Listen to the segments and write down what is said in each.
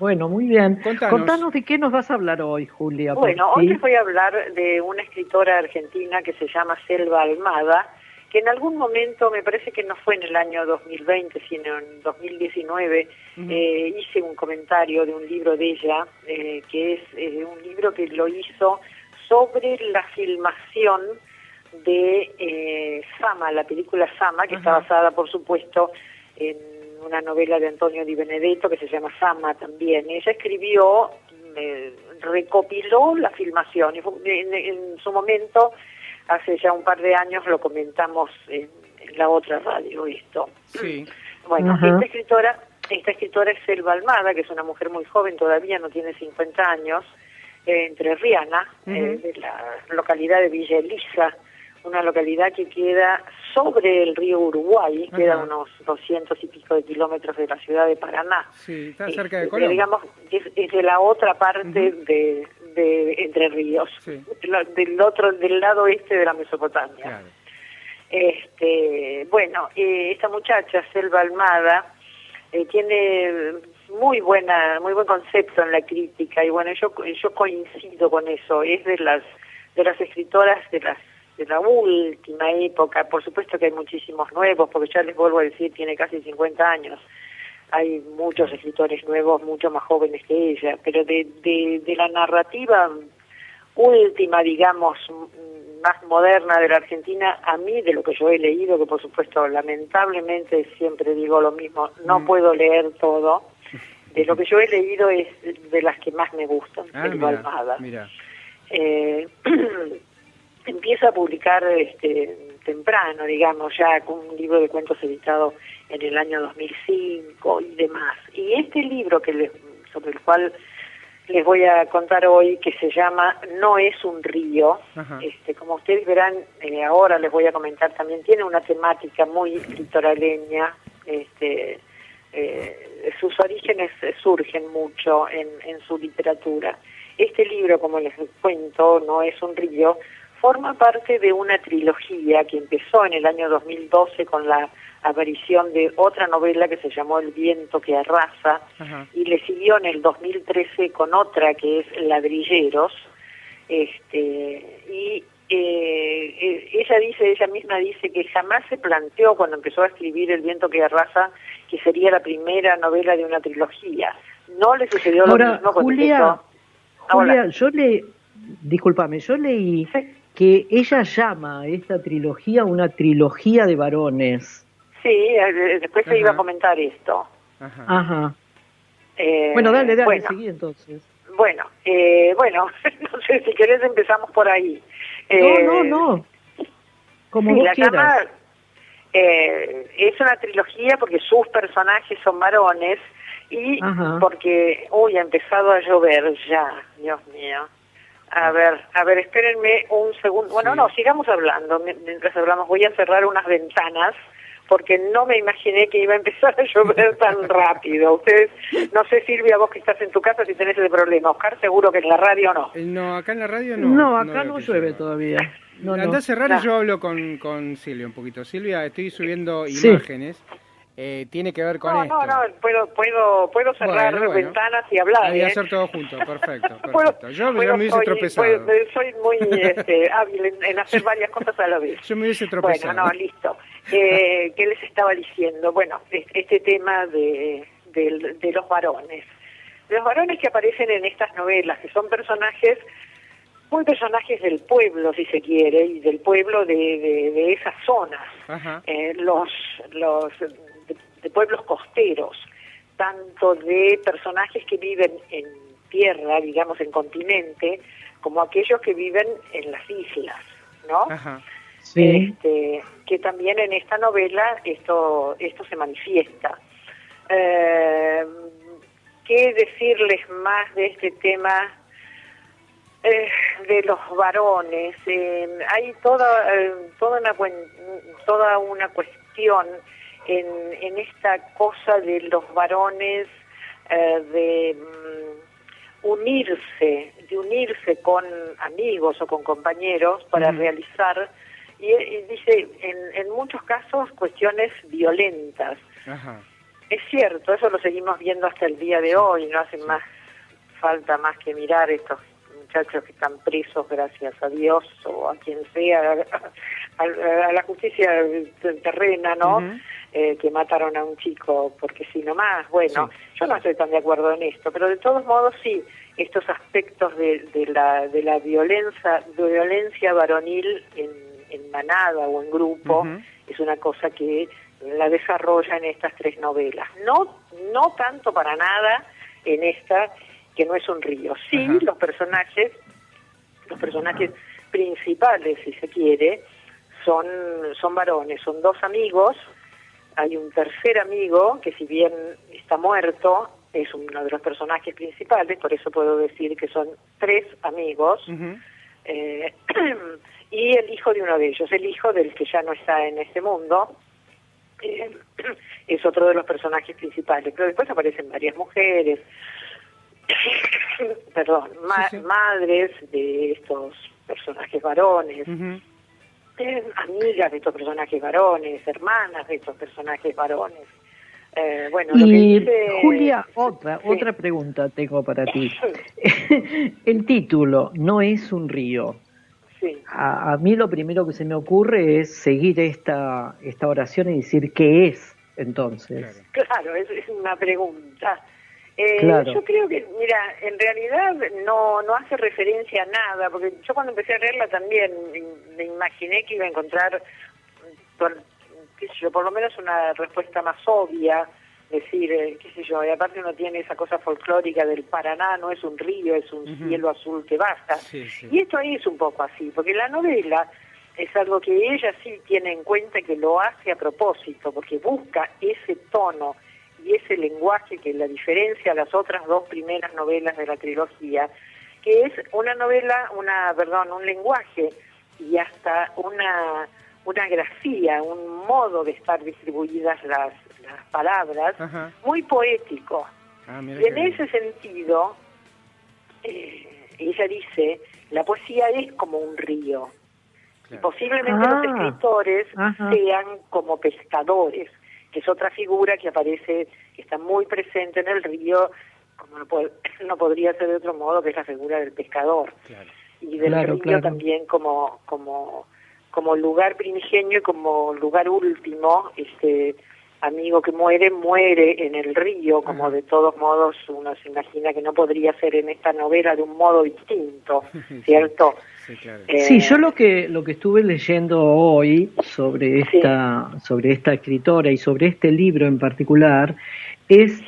Bueno, muy bien. Contanos. Contanos de qué nos vas a hablar hoy, Julia. Bueno, por hoy ti. les voy a hablar de una escritora argentina que se llama Selva Almada, que en algún momento, me parece que no fue en el año 2020, sino en 2019, hice un comentario de un libro de ella, que es un libro que lo hizo sobre la filmación de Sama, la película Sama, que está basada, por supuesto, en una novela de Antonio Di Benedetto que se llama Sama también. Ella escribió, recopiló la filmación, y en su momento, hace ya un par de años, lo comentamos en la otra radio esto. Sí. Bueno, esta escritora es Selva Almada, que es una mujer muy joven, todavía no tiene 50 años, entrerriana, de la localidad de Villa Elisa, una localidad que queda sobre el río Uruguay, queda a unos 200 y pico de kilómetros de la ciudad de Paraná. Sí, está cerca de Colón. Digamos, es de la otra parte de Entre Ríos, del lado este de la Mesopotamia. Claro. Bueno, esta muchacha, Selva Almada, tiene muy buen concepto en la crítica, y bueno, yo coincido con eso. Es de las escritoras de la última época. Por supuesto que hay muchísimos nuevos, porque ya les vuelvo a decir, tiene casi 50 años. Hay muchos escritores nuevos, mucho más jóvenes que ella, pero de la narrativa última, digamos, más moderna de la Argentina, a mí, de lo que yo he leído, que por supuesto, lamentablemente, siempre digo lo mismo, no puedo leer todo, de lo que yo he leído es de las que más me gustan, Selva Almada. Mira. Empieza a publicar temprano, digamos, ya con un libro de cuentos editado en el año 2005 y demás. Y este libro sobre el cual les voy a contar hoy, que se llama No es un río, como ustedes verán, ahora les voy a comentar también, tiene una temática muy litoraleña. Sus orígenes surgen mucho en su literatura. Este libro, como les cuento, No es un río, forma parte de una trilogía que empezó en el año 2012 con la aparición de otra novela que se llamó El viento que arrasa, y le siguió en el 2013 con otra que es Ladrilleros, y ella misma dice que jamás se planteó, cuando empezó a escribir El viento que arrasa, que sería la primera novela de una trilogía. No le sucedió lo mismo cuando empezó. Julia, discúlpame, yo leí que ella llama a esta trilogía una trilogía de varones. Sí, después te iba a comentar esto. Bueno, dale, seguí entonces. Bueno, no sé, si querés empezamos por ahí. No. Como vos quieras. Es una trilogía porque sus personajes son varones y porque, ha empezado a llover ya, Dios mío. A ver, espérenme un segundo. Bueno, no, sigamos hablando. Mientras hablamos, voy a cerrar unas ventanas porque no me imaginé que iba a empezar a llover tan rápido. Ustedes, no sé, Silvia, vos que estás en tu casa, si tenés ese problema. Oscar, seguro que en la radio no. No, acá en la radio no. No, acá no llueve todavía. Andá a cerrar y yo hablo con Silvia un poquito. Silvia, estoy subiendo imágenes. Tiene que ver con esto. No, puedo cerrar ventanas y hablar. Voy a hacer todo junto, perfecto. Yo me hubiese tropezado. Soy muy hábil en hacer varias cosas a la vez. Yo me hubiese tropezado. Bueno, listo. ¿Qué les estaba diciendo? Bueno, este tema de los varones. Los varones que aparecen en estas novelas, que son personajes del pueblo, si se quiere, y del pueblo de esas zonas. Los de pueblos costeros, tanto de personajes que viven en tierra, digamos en continente, como aquellos que viven en las islas, ¿no? Sí. Que también en esta novela esto se manifiesta. ¿Qué decirles más de este tema de los varones? Hay toda una cuestión en esta cosa de los varones, de unirse con amigos o con compañeros para realizar, y dice, en muchos casos, cuestiones violentas. es cierto, eso lo seguimos viendo hasta el día de hoy, no hace más falta más que mirar estos muchachos que están presos, gracias a Dios o a quien sea, a la justicia terrena, ¿no? Que mataron a un chico porque sí nomás. Bueno, yo no estoy tan de acuerdo en esto, pero de todos modos sí, estos aspectos de la violencia varonil en manada o en grupo es una cosa que la desarrolla en estas tres novelas. No tanto para nada en esta, que no es un río. Sí, los personajes principales, si se quiere, son varones, son dos amigos. Hay un tercer amigo que, si bien está muerto, es uno de los personajes principales, por eso puedo decir que son tres amigos, y el hijo de uno de ellos, el hijo del que ya no está en este mundo, es otro de los personajes principales, pero después aparecen varias mujeres, perdón, madres de estos personajes varones, amigas de estos personajes varones, hermanas de estos personajes varones. Bueno, lo que dice... Julia, otra pregunta tengo para ti. El título, No es un río. Sí. A mí lo primero que se me ocurre es seguir esta oración y decir ¿qué es entonces? Claro, es una pregunta. Claro. Yo creo que, mira, en realidad no hace referencia a nada, porque yo cuando empecé a leerla también me imaginé que iba a encontrar, qué sé yo, por lo menos una respuesta más obvia, decir, qué sé yo, y aparte uno tiene esa cosa folclórica del Paraná, no es un río, es un cielo azul que baja. Y esto ahí es un poco así, porque la novela es algo que ella sí tiene en cuenta, que lo hace a propósito, porque busca ese tono y ese lenguaje que la diferencia a las otras dos primeras novelas de la trilogía, que es una novela, un lenguaje y hasta una grafía, un modo de estar distribuidas las palabras, muy poético. Y en ese sentido, ella dice, la poesía es como un río. Y posiblemente los escritores sean como pescadores, que es otra figura que aparece, que está muy presente en el río, como no podría ser de otro modo, que es la figura del pescador. Y del río también como lugar primigenio y como lugar último, amigo que muere en el río, como de todos modos uno se imagina que no podría ser en esta novela de un modo distinto, ¿cierto? Sí, claro. Sí, yo lo que estuve leyendo hoy sobre esta escritora y sobre este libro en particular es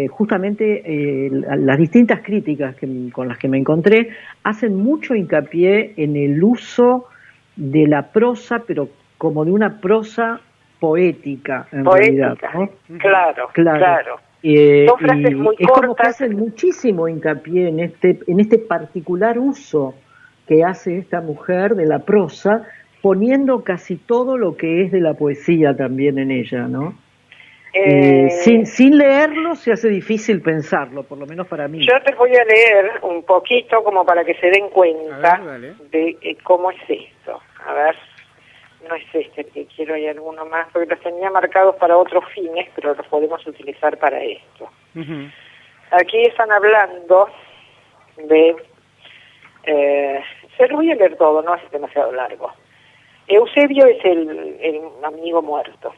justamente las distintas críticas con las que me encontré hacen mucho hincapié en el uso de la prosa, pero como de una prosa poética, en realidad, ¿no? Claro. Son frases muy cortas. Es como que hacen muchísimo hincapié en este particular uso que hace esta mujer de la prosa, poniendo casi todo lo que es de la poesía también en ella, ¿no? Sin leerlo se hace difícil pensarlo, por lo menos para mí. Yo te voy a leer un poquito como para que se den cuenta de cómo es esto. A ver, no es este que quiero, hay alguno más, porque los tenía marcados para otros fines, pero los podemos utilizar para esto. Aquí están hablando de... se lo voy a leer todo, no es demasiado largo. Eusebio es el amigo muerto.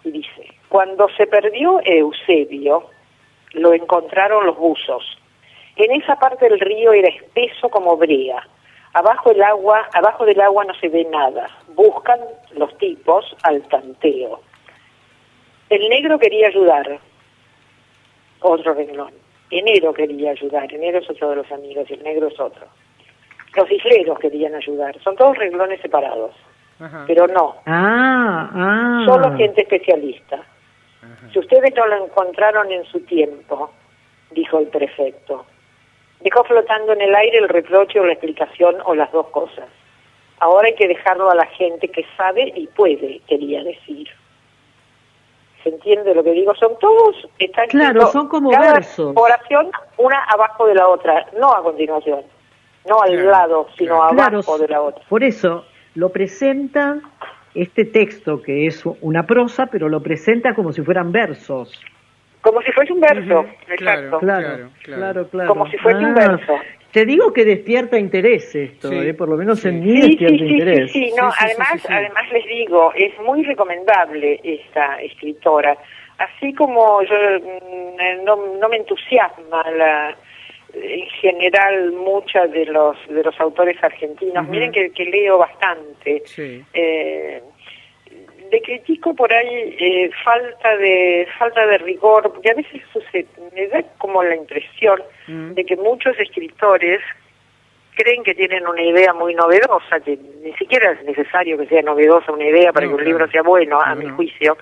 Y dice, cuando se perdió Eusebio, lo encontraron los buzos. En esa parte del río era espeso como brea. Abajo del agua no se ve nada. Buscan los tipos al tanteo. El negro quería ayudar. Otro renglón. Enero quería ayudar. Enero es otro de los amigos y el negro es otro. Los isleros querían ayudar. Son todos renglones separados. Pero no. Solo gente especialista. Si ustedes no lo encontraron en su tiempo, dijo el prefecto. Dejó flotando en el aire el reproche o la explicación o las dos cosas. Ahora hay que dejarlo a la gente que sabe y puede, quería decir. ¿Se entiende lo que digo? Son todos... Claro, son como versos. Oración, una abajo de la otra, no a continuación. No al lado, sino abajo de la otra. Por eso lo presenta este texto, que es una prosa, pero lo presenta como si fueran versos. Como si fuese un verso, Claro, exacto. Claro. Como si fuese un verso. Te digo que despierta interés esto, Sí, por lo menos sí. en mí despierta interés. Sí, no, además les digo, es muy recomendable esta escritora. Así como yo no me entusiasma en general muchas de los autores argentinos. Miren que leo bastante. Sí. Le critico por ahí falta de rigor, porque a veces me da como la impresión de que muchos escritores creen que tienen una idea muy novedosa, que ni siquiera es necesario que sea novedosa una idea para que un libro sea bueno, a mi juicio.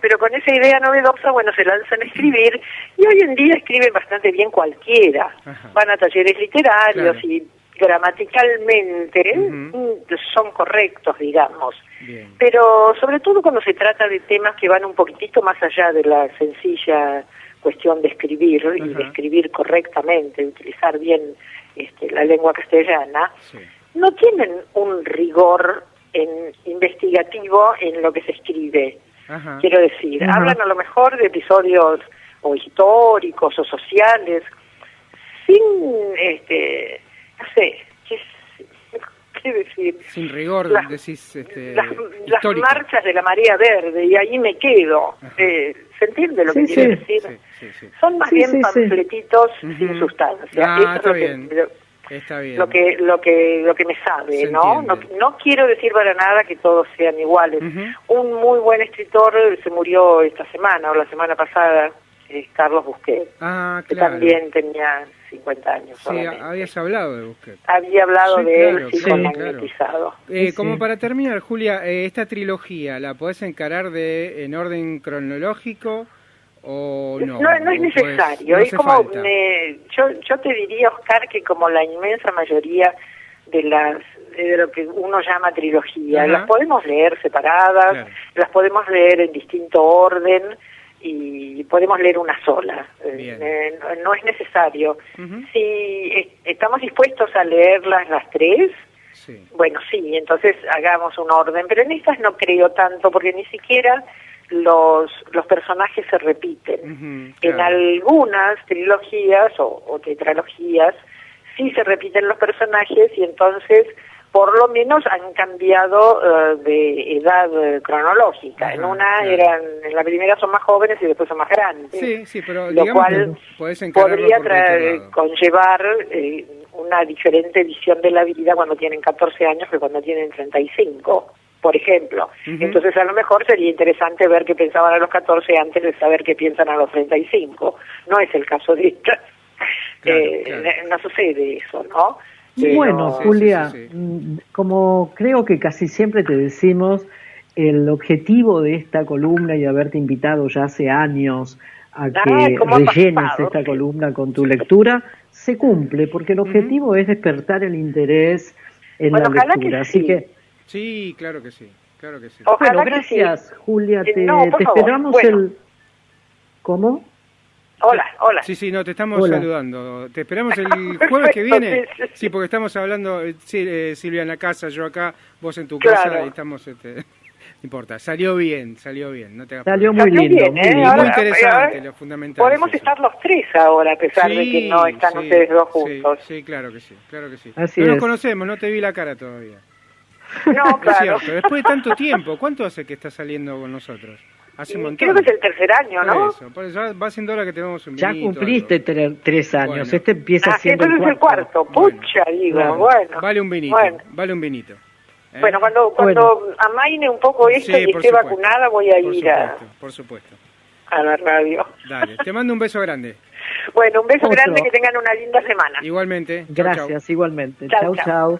Pero con esa idea novedosa, bueno, se lanzan a escribir, y hoy en día escriben bastante bien cualquiera. Ajá. Van a talleres literarios y gramaticalmente son correctos, digamos. Bien. Pero sobre todo cuando se trata de temas que van un poquitito más allá de la sencilla cuestión de escribir y de escribir correctamente, de utilizar bien la lengua castellana, no tienen un rigor investigativo en lo que se escribe. Quiero decir, hablan a lo mejor de episodios o históricos o sociales sin, no sé, ¿qué decir? Sin rigor, decís, las marchas de la marea verde, y ahí me quedo. ¿Se entiende lo que quiero decir? Sí. Son más bien panfletitos sin sustancia. Eso Está bien. Está bien. Lo que me sabe, ¿no? No quiero decir para nada que todos sean iguales. Un muy buen escritor se murió esta semana o la semana pasada, Carlos Busquet, que también tenía 50 años. Sí, habías hablado de Busquet. Había hablado de él, con magnetizado. Como para terminar, Julia, esta trilogía, ¿la podés encarar en orden cronológico o no? No es necesario. Es como, yo te diría, Oscar, que como la inmensa mayoría de lo que uno llama trilogía, las podemos leer separadas, las podemos leer en distinto orden, y podemos leer una sola. No es necesario. Si estamos dispuestos a leerlas las tres, bueno, sí, entonces hagamos un orden, pero en estas no creo tanto, porque ni siquiera los personajes se repiten. En algunas trilogías o tetralogías sí se repiten los personajes, y entonces por lo menos han cambiado de edad cronológica. En la primera son más jóvenes y después son más grandes. Sí, pero lo cual podría conllevar una diferente visión de la vida cuando tienen 14 años que cuando tienen 35, por ejemplo. Entonces a lo mejor sería interesante ver qué pensaban a los 14 antes de saber qué piensan a los 35. No es el caso de esta. No sucede eso, ¿no? Bueno, Julia, como creo que casi siempre te decimos, el objetivo de esta columna y haberte invitado ya hace años a que rellenes esta columna con tu lectura, se cumple, porque el objetivo es despertar el interés en la lectura. Así que sí, claro que sí. Bueno, gracias, Julia. Te esperamos ¿Cómo? Hola. Sí, no, te estamos saludando. Te esperamos el jueves que viene. Sí, porque estamos hablando, Silvia en la casa, yo acá, vos en tu casa, y estamos, no importa, salió bien, no te hagas Salió muy lindo, muy interesante, lo fundamental. Podemos estar los tres ahora, a pesar de que no están ustedes dos juntos. Sí, claro que sí. Así no nos conocemos, no te vi la cara todavía. No, claro. Es cierto, después de tanto tiempo, ¿cuánto hace que estás saliendo con nosotros? Hace un montón. Creo que es el tercer año, ¿no? Por eso va siendo hora que tenemos un vinito. Ya cumpliste 3 años, bueno. Este empieza siendo entonces el cuarto. Pucha, bueno. Vale un vinito. Bueno, cuando amaine un poco esto y esté vacunada, voy a ir por supuesto. A la radio. Dale, te mando un beso grande. Bueno, un beso grande, que tengan una linda semana. Igualmente. Gracias, igualmente. Chau. Chau.